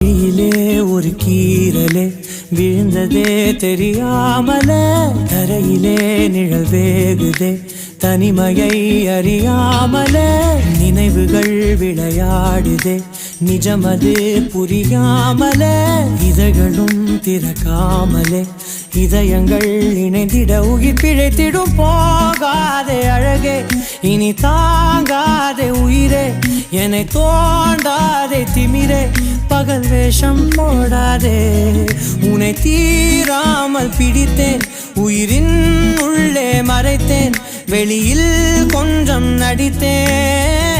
கையிலே ஒரு கீரலே விழுந்ததே தெரியாமல தரையிலே நிழல் வேகுதே தனிமையை அறியாமல நினைவுகள் விளையாடுதே நிஜமது புரியாமல இதழ்களும் திறக்காமலே இதயங்கள் இணைந்திட உயிர் பிழைத்திடும் போகாதே அழகே இனி தாங்காதே உயிரே என்னை தோண்டாதே திமிரே பகல் வேஷம் போடாதே உன்னை தீராமல் பிடித்தேன் உயிரின் உள்ளே மறைத்தேன் வெளியில் கொஞ்சம் நடித்தேன்